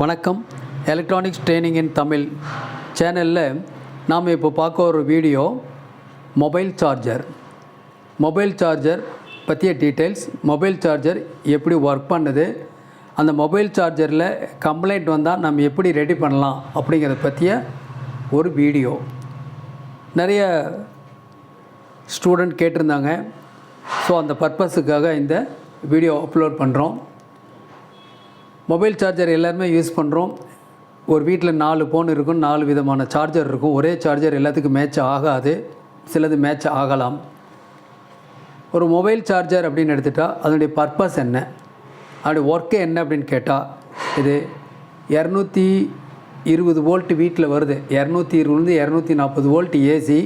வணக்கம். Electronics training இன் தமிழ் சேனலில் நாம் இப்போ பார்க்க ஒரு வீடியோ மொபைல் சார்ஜர் பற்றிய டீட்டெயில்ஸ். மொபைல் சார்ஜர் எப்படி ஒர்க் பண்ணுது, அந்த மொபைல் சார்ஜரில் கம்ப்ளைண்ட் வந்தால் நம்ம எப்படி ரெடி பண்ணலாம் அப்படிங்கிறத பற்றிய ஒரு வீடியோ. நிறைய ஸ்டூடெண்ட் கேட்டிருந்தாங்க. ஸோ அந்த பர்பஸுக்காக இந்த வீடியோ அப்லோட் பண்ணுறோம். மொபைல் சார்ஜர் எல்லாருமே யூஸ் பண்ணுறோம். ஒரு வீட்டில் 4 ஃபோன் இருக்கும், 4 விதமான சார்ஜர் இருக்கும். ஒரே சார்ஜர் எல்லாத்துக்கும் மேட்ச் ஆகாது, சிலது மேட்ச் ஆகலாம். ஒரு மொபைல் சார்ஜர் அப்படின்னு எடுத்துட்டால் அதனுடைய பர்பஸ் என்ன, அதனுடைய ஒர்க்கு என்ன அப்படின்னு கேட்டால், இது 220 வோல்ட் வீட்டில் வருது. 220 240 வோல்ட் ஏசி,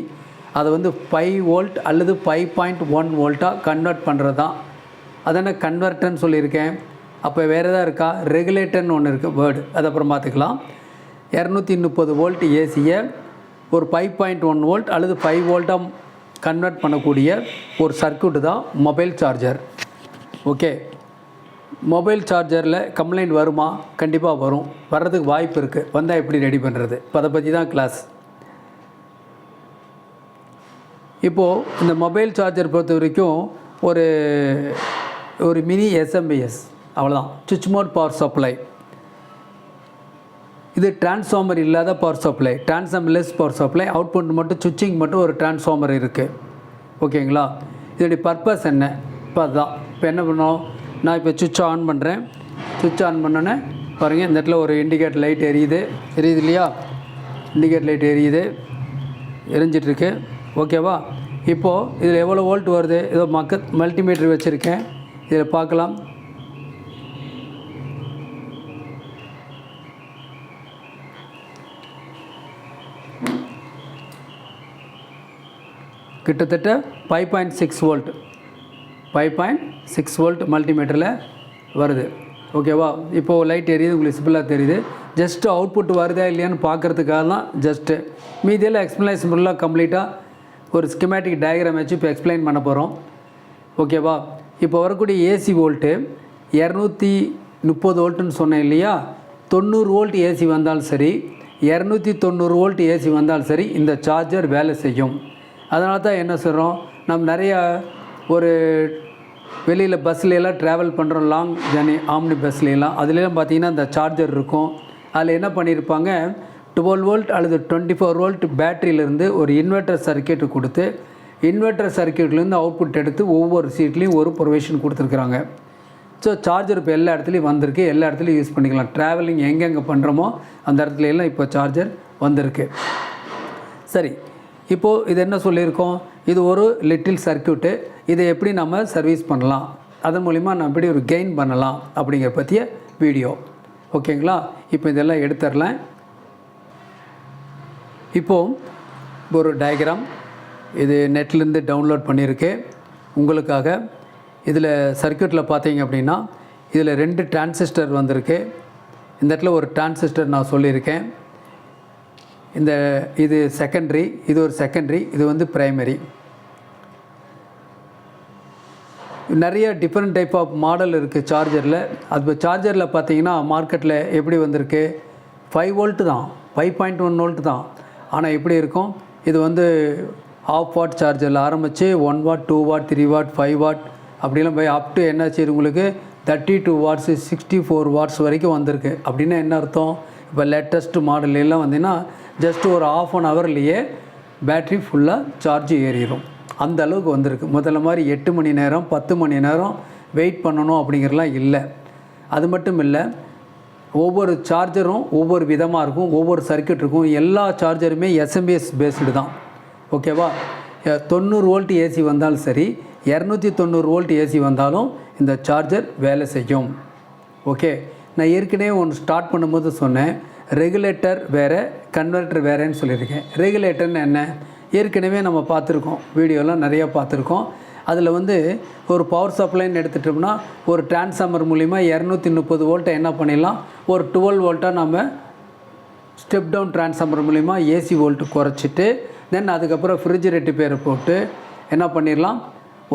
அதை 5 வோல்ட் அல்லது 5.1 வோல்ட்டாக கன்வெர்ட் பண்ணுறது தான். அதென்ன கன்வெர்ட்டர்னு சொல்லியிருக்கேன். அப்போ வேறு எதாவது இருக்கா? ரெகுலேட்டர்னு ஒன்று இருக்குது, வேர்டு, அது அப்புறம் பார்த்துக்கலாம். 230 வோல்ட் ஏசியை ஒரு 5.1 வோல்ட் அல்லது 5 வோல்ட்டாக கன்வெர்ட் பண்ணக்கூடிய ஒரு சர்க்யூட்டு தான் மொபைல் சார்ஜர். ஓகே, மொபைல் சார்ஜரில் கம்ப்ளைண்ட் வருமா? கண்டிப்பாக வரும், வர்றதுக்கு வாய்ப்பு இருக்குது. வந்தால் எப்படி ரெடி பண்ணுறது, இப்போ அதை பற்றி தான் கிளாஸ். இப்போது இந்த மொபைல் சார்ஜர் பொறுத்த வரைக்கும் ஒரு மினி S.M.P.S அவ்வளோதான், சுவிட்ச் மோட் பவர் சப்ளை. இது டிரான்ஸ்ஃபார்மர் இல்லாத power supply, transformerless power supply. Output மட்டும் சுவிட்சிங் மட்டும் ஒரு டிரான்ஸ்ஃபார்மர் இருக்குது. ஓகேங்களா? இதோடைய பர்பஸ் என்ன? இப்போ அதுதான். இப்போ என்ன பண்ணோம், நான் இப்போ சுவிட்ச் ஆன் பண்ணுறேன். சுவிட்ச் ஆன் பண்ணோன்னே பாருங்கள், இந்த இடத்துல ஒரு இண்டிகேட்டர் லைட் எரியுது இல்லையா? இண்டிகேட்டர் லைட் எரிஞ்சிட்ருக்கு. ஓகேவா? இப்போது இதில் எவ்வளோ வோல்ட் வருது? ஏதோ மல்டிமீட்டர் வச்சுருக்கேன், இதில் பார்க்கலாம். கிட்டத்தட்ட 5.6 வோல்ட் 5.6 வோல்ட் மல்டிமீட்டரில் வருது. ஓகேவா? இப்போது லைட் எரியுது, உங்களுக்கு சிம்பிளாக தெரியுது. ஜஸ்ட்டு அவுட்புட் வருதா இல்லையான்னு பார்க்குறதுக்காக தான். ஜஸ்ட்டு மீதியெல்லாம் எக்ஸ்ப்ளனேஷன் ஃபுல்லாக கம்ப்ளீட்டாக ஒரு ஸ்கிமேட்டிக் டயக்ராம் வச்சு இப்போ எக்ஸ்பிளைன் பண்ண போகிறோம். ஓகேவா? இப்போ வரக்கூடிய ஏசி வோல்ட்டு 230 வோல்ட்டுன்னு சொன்னேன் இல்லையா? 90 வோல்ட் ஏசி வந்தாலும் சரி, 290 வோல்ட் ஏசி வந்தாலும் சரி, இந்த சார்ஜர் வேலை செய்யும். அதனால தான் என்ன சொல்கிறோம், நம்ம நிறையா ஒரு வெளியில் பஸ்லாம் ட்ராவல் பண்ணுறோம், லாங் ஜர்னி, ஆம்னி பஸ்லாம். அதுலாம் பார்த்திங்கன்னா இந்த சார்ஜர் இருக்கும். அதில் என்ன பண்ணியிருப்பாங்க, 12 வோல்ட் அல்லது 24 வோல்ட் பேட்டரியிலேருந்து ஒரு இன்வெர்ட்டர் சர்க்கியூட் கொடுத்து, இன்வெர்ட்டர் சர்க்கியூட்லேருந்து அவுட்புட் எடுத்து ஒவ்வொரு சீட்லேயும் ஒரு ப்ரொவிஷன் கொடுத்துருக்குறாங்க. ஸோ சார்ஜர் இப்போ எல்லா இடத்துலையும் வந்திருக்கு, எல்லா இடத்துலையும் யூஸ் பண்ணிக்கலாம். ட்ராவலிங் எங்கெங்கே பண்ணுறோமோ அந்த இடத்துல எல்லாம் இப்போ சார்ஜர் வந்திருக்கு. சரி, இப்போது இது என்ன சொல்லியிருக்கோம், இது ஒரு லிட்டில் சர்க்கியூட்டு. இதை எப்படி நம்ம சர்வீஸ் பண்ணலாம், அதன் மூலிமா நம்ம எப்படி ஒரு கெயின் பண்ணலாம் அப்படிங்கிற பற்றிய வீடியோ. ஓகேங்களா? இப்போ இதெல்லாம் எடுத்துடலாம். இப்போது ஒரு டயக்ராம் இது நெட்லேருந்து டவுன்லோட் பண்ணியிருக்கு உங்களுக்காக. இதில் சர்க்கியூட்டில் பார்த்தீங்க அப்படின்னா இதில் 2 டிரான்சிஸ்டர் வந்திருக்கு. இந்த இடத்துல ஒரு டிரான்சிஸ்டர் நான் சொல்லியிருக்கேன். இது செகண்டரி, இது ஒரு செகண்டரி, இது பிரைமரி. நிறைய டிஃப்ரெண்ட் டைப் ஆஃப் மாடல் இருக்குது சார்ஜரில். அது சார்ஜரில் பார்த்தீங்கன்னா மார்க்கெட்டில் எப்படி வந்திருக்கு, 5 வோல்ட்டு தான், 5.1 வோல்ட் தான். ஆனால் எப்படி இருக்கும், இது 1/2 வாட் சார்ஜரில் ஆரம்பித்து 1 வாட் 2 வாட் 3 வாட் 5 வாட் அப்படிலாம் போய் அப் டு என்னாச்சு உங்களுக்கு 32 வாட்ஸ் 64 வாட்ஸ் வரைக்கும் வந்திருக்கு. அப்படின்னா என்ன அர்த்தம், இப்போ லேட்டஸ்ட் மாடல்லாம் வந்தீங்கன்னா ஜஸ்ட் ஒரு 1/2 ஹவர்லேயே பேட்ரி ஃபுல்லாக சார்ஜ் ஏறிடும். அந்த அளவுக்கு வந்திருக்கு. முதல்ல மாதிரி 8 மணி நேரம் 10 மணி நேரம் வெயிட் பண்ணணும் அப்படிங்கிறலாம் இல்லை. அது மட்டும் இல்லை, ஒவ்வொரு சார்ஜரும் ஒவ்வொரு விதமாக இருக்கும், ஒவ்வொரு சர்க்கியூட் இருக்கும். எல்லா சார்ஜருமே S.M.P.S பேஸ்டு தான். ஓகேவா? 90 வோல்ட் ஏசி வந்தாலும் சரி, 290 வோல்ட் ஏசி வந்தாலும் இந்த சார்ஜர் வேலை செய்யும். ஓகே, நான் ஏற்கனவே ஒன்று ஸ்டார்ட் பண்ணும்போது சொன்னேன், ரெகுலேட்டர் வேறு கன்வெர்ட்டர் வேறேன்னு சொல்லியிருக்கேன். ரெகுலேட்டர்னு என்ன, ஏற்கனவே நம்ம பார்த்துருக்கோம், வீடியோலாம் நிறையா பார்த்துருக்கோம். அதில் ஒரு பவர் சப்ளைன்னு எடுத்துட்டோம்னா ஒரு டிரான்ஸ்ஃபார்மர் மூலிமா 230 வோல்ட்டை என்ன பண்ணிடலாம், ஒரு 12 வோல்ட்டாக நம்ம ஸ்டெப் டவுன் டிரான்ஸ்ஃபார்மர் மூலிமா ஏசி வோல்ட்டு குறைச்சிட்டு, தென் அதுக்கப்புறம் ரெஃப்ரிஜரேட்டர் பேரை போட்டு என்ன பண்ணிடலாம்,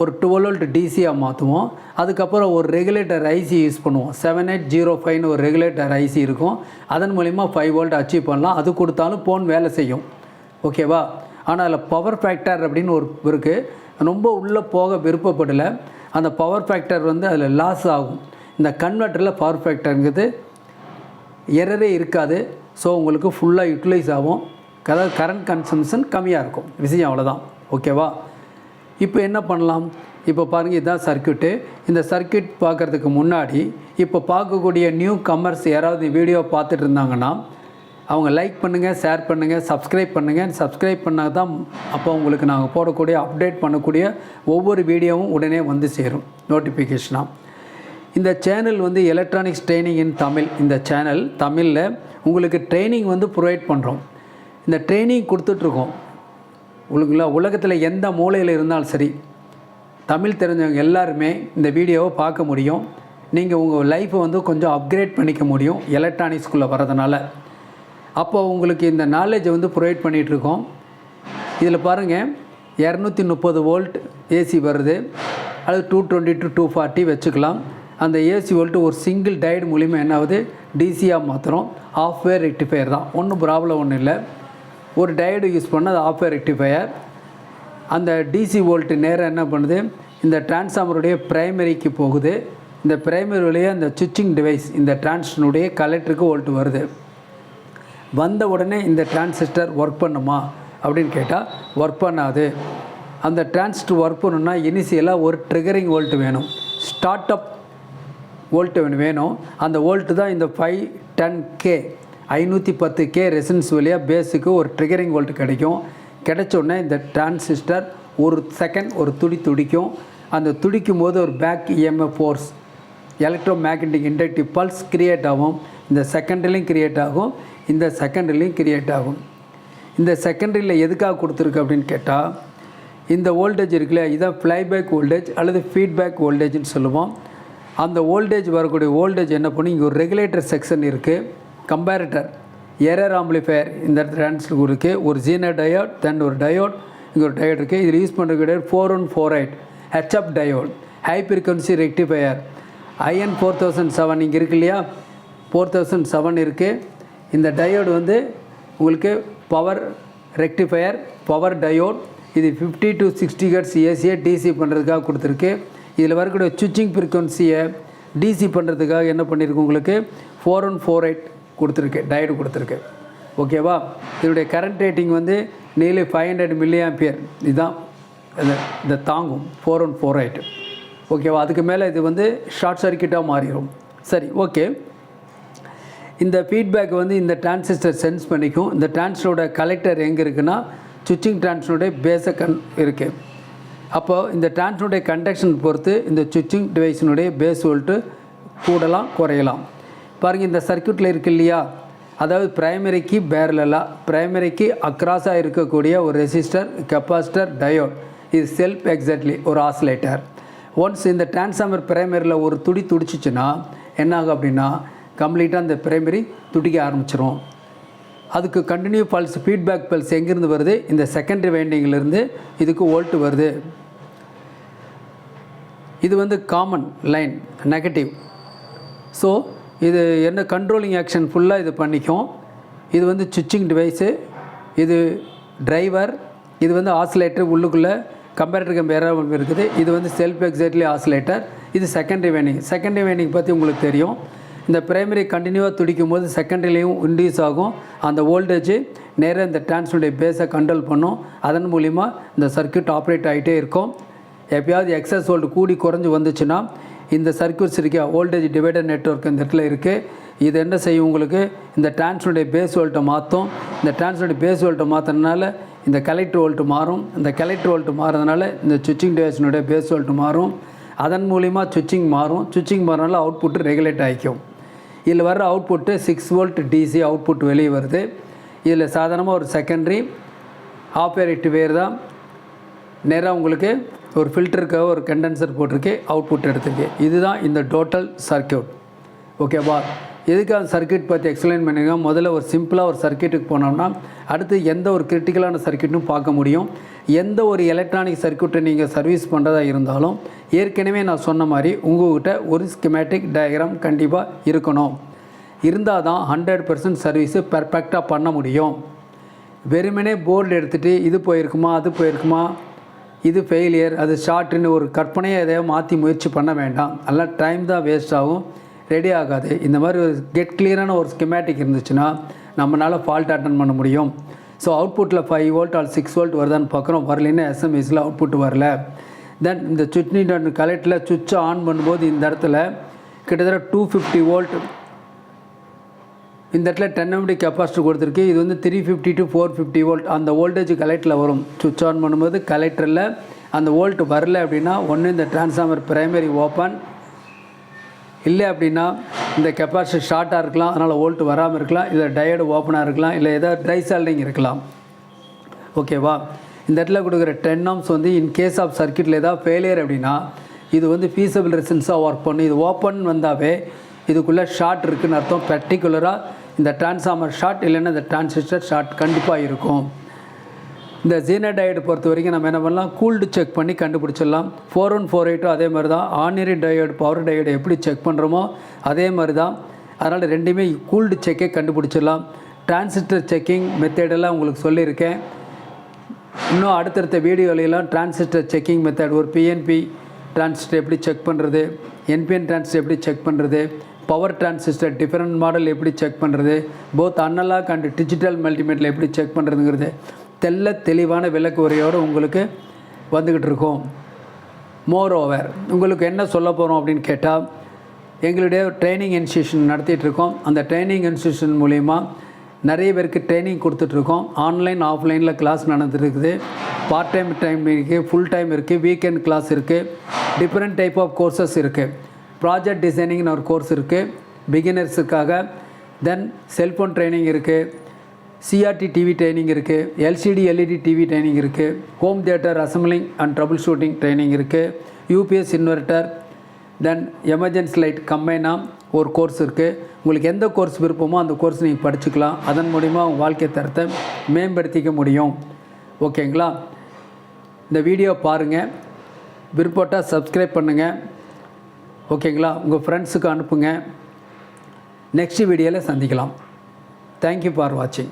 ஒரு 12 வோல்ட் டிசியாக மாற்றுவோம். அதுக்கப்புறம் ஒரு ரெகுலேட்டர் ஐசி யூஸ் பண்ணுவோம். 7805ன்னு ஒரு ரெகுலேட்டர் ஐசி இருக்கும். அதன் மூலிமா 5 வோல்ட் அச்சீவ் பண்ணலாம். அது கொடுத்தாலும் ஃபோன் வேலை செய்யும். ஓகேவா? ஆனால் அதில் பவர் ஃபேக்டர் அப்படின்னு ஒரு இருக்குது. ரொம்ப உள்ளே போக விருப்பப்படலை. அந்த பவர் ஃபேக்டர் வந்து அதில் லாஸ் ஆகும். இந்த கன்வெர்ட்டரில் பவர் ஃபேக்டருங்கிறது எரரே இருக்காது. ஸோ உங்களுக்கு ஃபுல்லாக யூட்டிலைஸ் ஆகும். அதாவது கரண்ட் கன்சம்ஷன் கம்மியாக இருக்கும். விஷயம் அவ்வளோதான். ஓகேவா? இப்போ என்ன பண்ணலாம்? இப்போ பாருங்கள், இதுதான் சர்க்யூட்டு. இந்த சர்க்யூட் பார்க்குறதுக்கு முன்னாடி இப்போ பார்க்கக்கூடிய நியூ கமர்ஸ் யாராவது வீடியோ பார்த்துட்டு இருந்தாங்கன்னா அவங்க லைக் பண்ணுங்கள், ஷேர் பண்ணுங்கள், சப்ஸ்கிரைப் பண்ணுங்கள். சப்ஸ்கிரைப் பண்ணால் தான் அப்போ உங்களுக்கு நாங்கள் போடக்கூடிய அப்டேட் பண்ணக்கூடிய ஒவ்வொரு வீடியோவும் உடனே வந்து சேரும் நோட்டிஃபிகேஷனாக. இந்த சேனல் வந்து எலக்ட்ரானிக்ஸ் ட்ரைனிங் இன் தமிழ். இந்த சேனல் தமிழில் உங்களுக்கு ட்ரைனிங் வந்து ப்ரொவைட் பண்ணுறோம். இந்த ட்ரைனிங் கொடுத்துட்ருக்கோம். உலகத்தில் எந்த மூலையில் இருந்தாலும் சரி, தமிழ் தெரிஞ்சவங்க எல்லாருமே இந்த வீடியோவை பார்க்க முடியும். நீங்கள் உங்கள் லைஃப்பை வந்து கொஞ்சம் அப்கிரேட் பண்ணிக்க முடியும் எலக்ட்ரானிக்ஸ்குள்ளே வரதுனால. அப்போ உங்களுக்கு இந்த நாலேஜை வந்து ப்ரொவைட் பண்ணிகிட்ருக்கோம். இதில் பாருங்கள், 230 வோல்ட் ஏசி வருது. அது 220 to 240 வச்சுக்கலாம். அந்த ஏசி வோல்ட்டு ஒரு சிங்கிள் டயட் மூலிமா என்ன ஆகுது, டிசியாக மாற்றுறோம். ஆஃப் வேர் ரெக்டிஃபையர் தான், ஒன்றும் ப்ராப்ளம் ஒன்றும் இல்லை. ஒரு டயடு யூஸ் பண்ணால் அது ஆஃப் வேர் ரெக்டிஃபையர். அந்த டிசி வோல்ட்டு நேராக என்ன பண்ணுது, இந்த டிரான்ஸ்ஃபார்மருடைய ப்ரைமரிக்கு போகுது. இந்த ப்ரைமரி வழியாக இந்த சுவிட்சிங் டிவைஸ் இந்த டிரான்ஸ்னுடைய கலெக்டருக்கு வோல்ட்டு வருது. வந்த உடனே இந்த டிரான்சிஸ்டர் ஒர்க் பண்ணுமா அப்படின்னு கேட்டால் ஒர்க் பண்ணாது. அந்த டிரான்சிஸ்டர் ஒர்க் பண்ணணுன்னா இனிஷியலாக ஒரு ட்ரிகரிங் வோல்ட் வேணும், ஸ்டார்ட் அப் வோல்ட்டு வேணும். அந்த வோல்ட்டு தான் இந்த 510K 510K ரெசன்ஸ் வழியாக பேஸுக்கு ஒரு ட்ரிகரிங் வோல்ட் கிடைக்கும். கிடைச்சோடனே இந்த டிரான்சிஸ்டர் ஒரு செகண்ட் ஒரு துடிக்கும். அந்த துடிக்கும் போது ஒரு back EMF force, electro magnetic inductive pulse create ஆகும். இந்த செகண்டரிலையும் க்ரியேட் ஆகும், இந்த செகண்டரிலையும் க்ரியேட் ஆகும். இந்த செகண்டரியில் எதுக்காக கொடுத்துருக்கு அப்படின்னு கேட்டால், இந்த வோல்டேஜ் இருக்குல்ல, இதான் ஃப்ளைபேக் வோல்டேஜ் அல்லது ஃபீட்பேக் வோல்டேஜ்னு சொல்லுவோம். அந்த வோல்டேஜ் வரக்கூடிய வோல்டேஜ் என்ன பண்ணி, இங்கே ஒரு ரெகுலேட்டர் செக்ஷன் இருக்குது, கம்பேரட்டர், எரர் ஆம்பிளிஃபையர் இந்த டிரான்ஸ்ல இருக்குது, ஒரு ஜீனர் டயோட், தென் ஒரு டயோட், இங்கே ஒரு டயோட் இருக்குது. இதில் யூஸ் பண்ணுற diode 4148 HF diode, high frequency rectifier, IN 4007 இங்கே இருக்கு இல்லையா, 4007 இருக்குது. இந்த டயோடு வந்து உங்களுக்கு பவர் ரெக்டிஃபையர், பவர் டயோட். இது 50 to 60 ஹெர்ட்ஸ் ஏசியை டிசி பண்ணுறதுக்காக கொடுத்துருக்கு. இதில் வரக்கூடிய சுவிட்சிங் ஃப்ரீக்வன்சியை டிசி பண்ணுறதுக்காக என்ன பண்ணியிருக்கு, உங்களுக்கு 4148 கொடுத்துருக்கு, டயோடு கொடுத்துருக்கு. ஓகேவா? இதனுடைய கரண்ட் ரேட்டிங் வந்து நியர்லி 500 மில்லிஆம்பியர். இதுதான் இதை தாங்கும் 4148. ஓகேவா? அதுக்கு மேலே இது வந்து ஷார்ட் சர்க்கியூட்டாக மாறிடும். சரி, ஓகே. இந்த ஃபீட்பேக் வந்து இந்த டிரான்சிஸ்டர் சென்ஸ் பண்ணிக்கும். இந்த டிரான்சிஸ்டரோட கலெக்டர் எங்கே இருக்குன்னா, சுவிட்சிங் டிரான்சிஸ்டருடைய பேஸை இருக்குது. அப்போது இந்த டிரான்சிஸ்டருடைய கண்டக்ஷன் பொறுத்து இந்த சுவிட்சிங் டிவைஸினுடைய பேஸ் வோல்ட்டு கூடலாம் குறையலாம். பாருங்கள், இந்த சர்க்யூட்டில் இருக்குது இல்லையா, அதாவது பிரைமரிக்கு பேரலாக, பிரைமரிக்கு அக்ராஸாக இருக்கக்கூடிய ஒரு ரெசிஸ்டர், கெப்பாசிட்டர், டயோட். இது செல்ஃப் எக்ஸாக்ட்லி ஒரு ஆசிலேட்டர். ஒன்ஸ் இந்த டிரான்ஸ்ஃபார்மர் பிரைமரியில் ஒரு துடிச்சிச்சுன்னா என்ன ஆகும் அப்படின்னா, கம்ப்ளீட்டாக அந்த பிரைமரி துடிக்க ஆரம்பிச்சிடும். அதுக்கு கண்டினியூ பல்ஸ், ஃபீட்பேக் பல்ஸ் எங்கேருந்து வருது, இந்த செகண்டரி வைண்டிங்கிலேருந்து இதுக்கு வோல்ட் வருது. இது வந்து காமன் லைன் நெகட்டிவ். ஸோ இது என்ன கண்ட்ரோலிங் ஆக்ஷன் ஃபுல்லாக இது பண்ணிக்கும். இது வந்து சுவிட்சிங் டிவைஸு, இது டிரைவர், இது வந்து ஆசிலேட்டர், உள்ளுக்குள்ளே கம்பேரட்டர் கம்பேராக இருக்குது. இது வந்து செல்ஃப் எக்ஸாக்ட்லி ஆசிலேட்டர். இது செகண்டரி வைண்டிங். செகண்டரி வைண்டிங் பற்றி உங்களுக்கு தெரியும். இந்த பிரைமரி கண்டினியூவாக துடிக்கும் போது செகண்டரிலையும் இன்டியூஸ் ஆகும். அந்த வோல்டேஜ் நேராக இந்த டிரான்ஸ்ஃபார்மருடைய பேஸை கண்ட்ரோல் பண்ணும். அதன் மூலிமா இந்த சர்க்யூட் ஆப்ரேட் ஆகிட்டே இருக்கும். எப்போயாவது எக்ஸஸ் வோல்ட் கூடி குறைஞ்சி வந்துச்சுன்னா இந்த சர்க்யூட்ஸ் இருக்க வோல்டேஜ் டிவைடர் நெட்வொர்க் இந்த இடத்துல இருக்குது. இது என்ன செய்யும், உங்களுக்கு இந்த டிரான்ஸ்ஃபார்மருடைய பேஸ் வோல்ட்டை மாற்றும். இந்த டிரான்ஸ்ஃபார்மருடைய பேஸ் வோல்ட்டை மாற்றினால இந்த கலெக்டர் வோல்ட் மாறும். இந்த கலெக்டர் வோல்ட் மாறுறதுனால இந்த சுவிட்சிங் டிவைஸினுடைய பேஸ் வோல்ட் மாறும். அதன் மூலிமா சுவிட்சிங் மாறும். சுவிட்சிங் மாறினால அவுட்புட்டு ரெகுலேட் ஆகிக்கும். இதில் வர்ற அவுட்புட்டு 6 வோல்ட் டிசி அவுட்புட் வெளியே வருது. இதில் சாதாரணமாக ஒரு செகண்டரி ஆஃப் வேர் ரெக்டிஃபையர் தான். நேராக உங்களுக்கு ஒரு ஃபில்டருக்காக ஒரு கண்டென்சர் போட்டிருக்கு, அவுட்புட் எடுத்துருக்கு. இதுதான் இந்த டோட்டல் சர்க்யூட். ஓகேவா? எதுக்காக சர்க்யூட் பற்றி எக்ஸ்பிளைன் பண்ணியிருக்கோம். முதல்ல ஒரு சிம்பிளாக ஒரு சர்க்யூட்டுக்கு போனோம்னா அடுத்து எந்த ஒரு கிரிட்டிக்கலான சர்க்யூட்டும் பார்க்க முடியும். எந்த ஒரு எலக்ட்ரானிக் சர்க்யூட்டை நீங்கள் சர்வீஸ் பண்ணுறதா இருந்தாலும் ஏற்கனவே நான் சொன்ன மாதிரி உங்கள்கிட்ட ஒரு ஸ்கிமேட்டிக் டயக்ராம் கண்டிப்பாக இருக்கணும். இருந்தால் தான் 100% சர்வீஸு பெர்ஃபெக்டாக பண்ண முடியும். வெறுமனே போர்டு எடுத்துகிட்டு இது போயிருக்குமா அது போயிருக்குமா, இது ஃபெயிலியர் அது ஷார்ட்டுன்னு ஒரு கற்பனையை எதையோ மாற்றி முயற்சி பண்ண வேண்டாம். எல்லாம் டைம் தான் வேஸ்ட் ஆகும், ரெடி ஆகாது. இந்த மாதிரி ஒரு கெட் கிளியரான ஒரு ஸ்கிமேட்டிக் இருந்துச்சுன்னா நம்மளால் ஃபால்ட் அட்டன் பண்ண முடியும். ஸோ அவுட்புட்டில் 5 வோல்ட் ஆர் 6 வோல்ட் வருதான்னு பார்க்குறோம். வரலைன்னா எஸ்எம்எஸில் அவுட்புட் வரல. தென் இந்த சுவிட்ச் நீட் கலெக்டில் சுவிட்சை ஆன் பண்ணும்போது இந்த இடத்துல கிட்டத்தட்ட 250 வோல்ட் இந்த இடத்துல 10 MD கெப்பாசிட்டர் கொடுத்துருக்கு. இது வந்து 350 to 450 வோல்ட் அந்த வோல்டேஜ் கலெக்டரில் வரும். சுவிட்ச் ஆன் பண்ணும்போது கலெக்டரில் அந்த வோல்ட் வரல அப்படின்னா ஒன்று இந்த டிரான்ஸ்ஃபார்மர் பிரைமரி ஓப்பன், இல்லை அப்படின்னா இந்த கெப்பாசிட்டர் ஷார்ட்டாக இருக்கலாம், அதனால் வோல்ட் வராமல் இருக்கலாம், இல்லை டயோடு ஓப்பனாக இருக்கலாம், இல்லை ஏதாவது ட்ரை சால்டிங் இருக்கலாம். ஓகேவா? இந்த இடத்துல கொடுக்குற 10 ohms வந்து இன் கேஸ் ஆஃப் சர்க்யூட்டில் ஏதாவது ஃபெயிலியர் அப்படின்னா இது வந்து ஃபீஸபிள் ரெசிஸ்டன்ஸாக ஒர்க் பண்ணும். இது ஓப்பன் வந்தாவே இதுக்குள்ளே ஷார்ட் இருக்குதுன்னு அர்த்தம். பர்டிகுலராக இந்த டிரான்ஸ்ஃபார்மர் ஷார்ட் இல்லைன்னா இந்த டிரான்சிஸ்டர் ஷார்ட் கண்டிப்பாக இருக்கும். இந்த ஜீனர் டயோடு பொறுத்த வரைக்கும் நம்ம என்ன பண்ணலாம், கூல்டு செக் பண்ணி கண்டுபிடிச்சிடலாம். 4148 அதே மாதிரி தான். ஆர்டினரி டயோடு பவர் டயோடு எப்படி செக் பண்ணுறோமோ அதே மாதிரி தான். அதனால் ரெண்டுமே கூல்டு செக்கே கண்டுபிடிச்சிடலாம். டிரான்சிஸ்டர் செக்கிங் மெத்தடெல்லாம் உங்களுக்கு சொல்லியிருக்கேன். இன்னும் அடுத்தடுத்த வீடியோலாம் டிரான்சிஸ்டர் செக்கிங் மெத்தட், ஒரு பிஎன்பி டிரான்சிஸ்டர் எப்படி செக் பண்ணுறது, என்பிஎன் டிரான்சிஸ்டர் எப்படி செக் பண்ணுறது, பவர் டிரான்சிஸ்டர் டிஃப்ரெண்ட் மாடல் எப்படி செக் பண்ணுறது, போத் அனலாக் அண்ட் டிஜிட்டல் மல்டிமீட்டரில் எப்படி செக் பண்ணுறதுங்கிறது தெளிவான விளக்கு உரையோடு உங்களுக்கு வந்துக்கிட்டு இருக்கோம். மோர் ஓவர் உங்களுக்கு என்ன சொல்ல போகிறோம் அப்படின்னு கேட்டால், எங்களுடைய ட்ரைனிங் இன்ஸ்டியூஷன் நடத்திட்டுருக்கோம். அந்த ட்ரைனிங் இன்ஸ்டியூஷன் மூலிமா நிறைய பேருக்கு ட்ரைனிங் கொடுத்துட்ருக்கோம். ஆன்லைன் ஆஃப்லைனில் கிளாஸ் நடந்துருக்குது. பார்ட் டைம் இருக்குது, ஃபுல் டைம் இருக்குது, வீக்கெண்ட் கிளாஸ் இருக்குது, டிஃப்ரெண்ட் டைப் ஆஃப் கோர்சஸ் இருக்குது. ப்ராஜெக்ட் டிசைனிங்னு ஒரு கோர்ஸ் இருக்குது பிகினர்ஸுக்காக. தென் செல்ஃபோன் ட்ரைனிங் இருக்குது, சிஆர்டி டிவி ட்ரைனிங் இருக்குது, எல்சிடி எல்இடி டிவி ட்ரைனிங் இருக்குது, home theatre assembling and trouble shooting training இருக்குது, யூபிஎஸ் இன்வெர்ட்டர், தென் எமர்ஜென்சி லைட் கம்பைனாக ஒரு கோர்ஸ் இருக்குது. உங்களுக்கு எந்த கோர்ஸ் விருப்பமோ அந்த கோர்ஸ் நீங்கள் படிச்சுக்கலாம். அதன் மூலிமா உங்கள் வாழ்க்கை தரத்தை மேம்படுத்திக்க முடியும். ஓகேங்களா? இந்த வீடியோ பாருங்கள், விருப்பப்பட்டால் சப்ஸ்கிரைப் பண்ணுங்கள். ஓகேங்களா? உங்கள் ஃப்ரெண்ட்ஸுக்கு அனுப்புங்க. நெக்ஸ்ட் வீடியோவில் சந்திக்கலாம். தேங்க்யூ ஃபார் வாட்சிங்.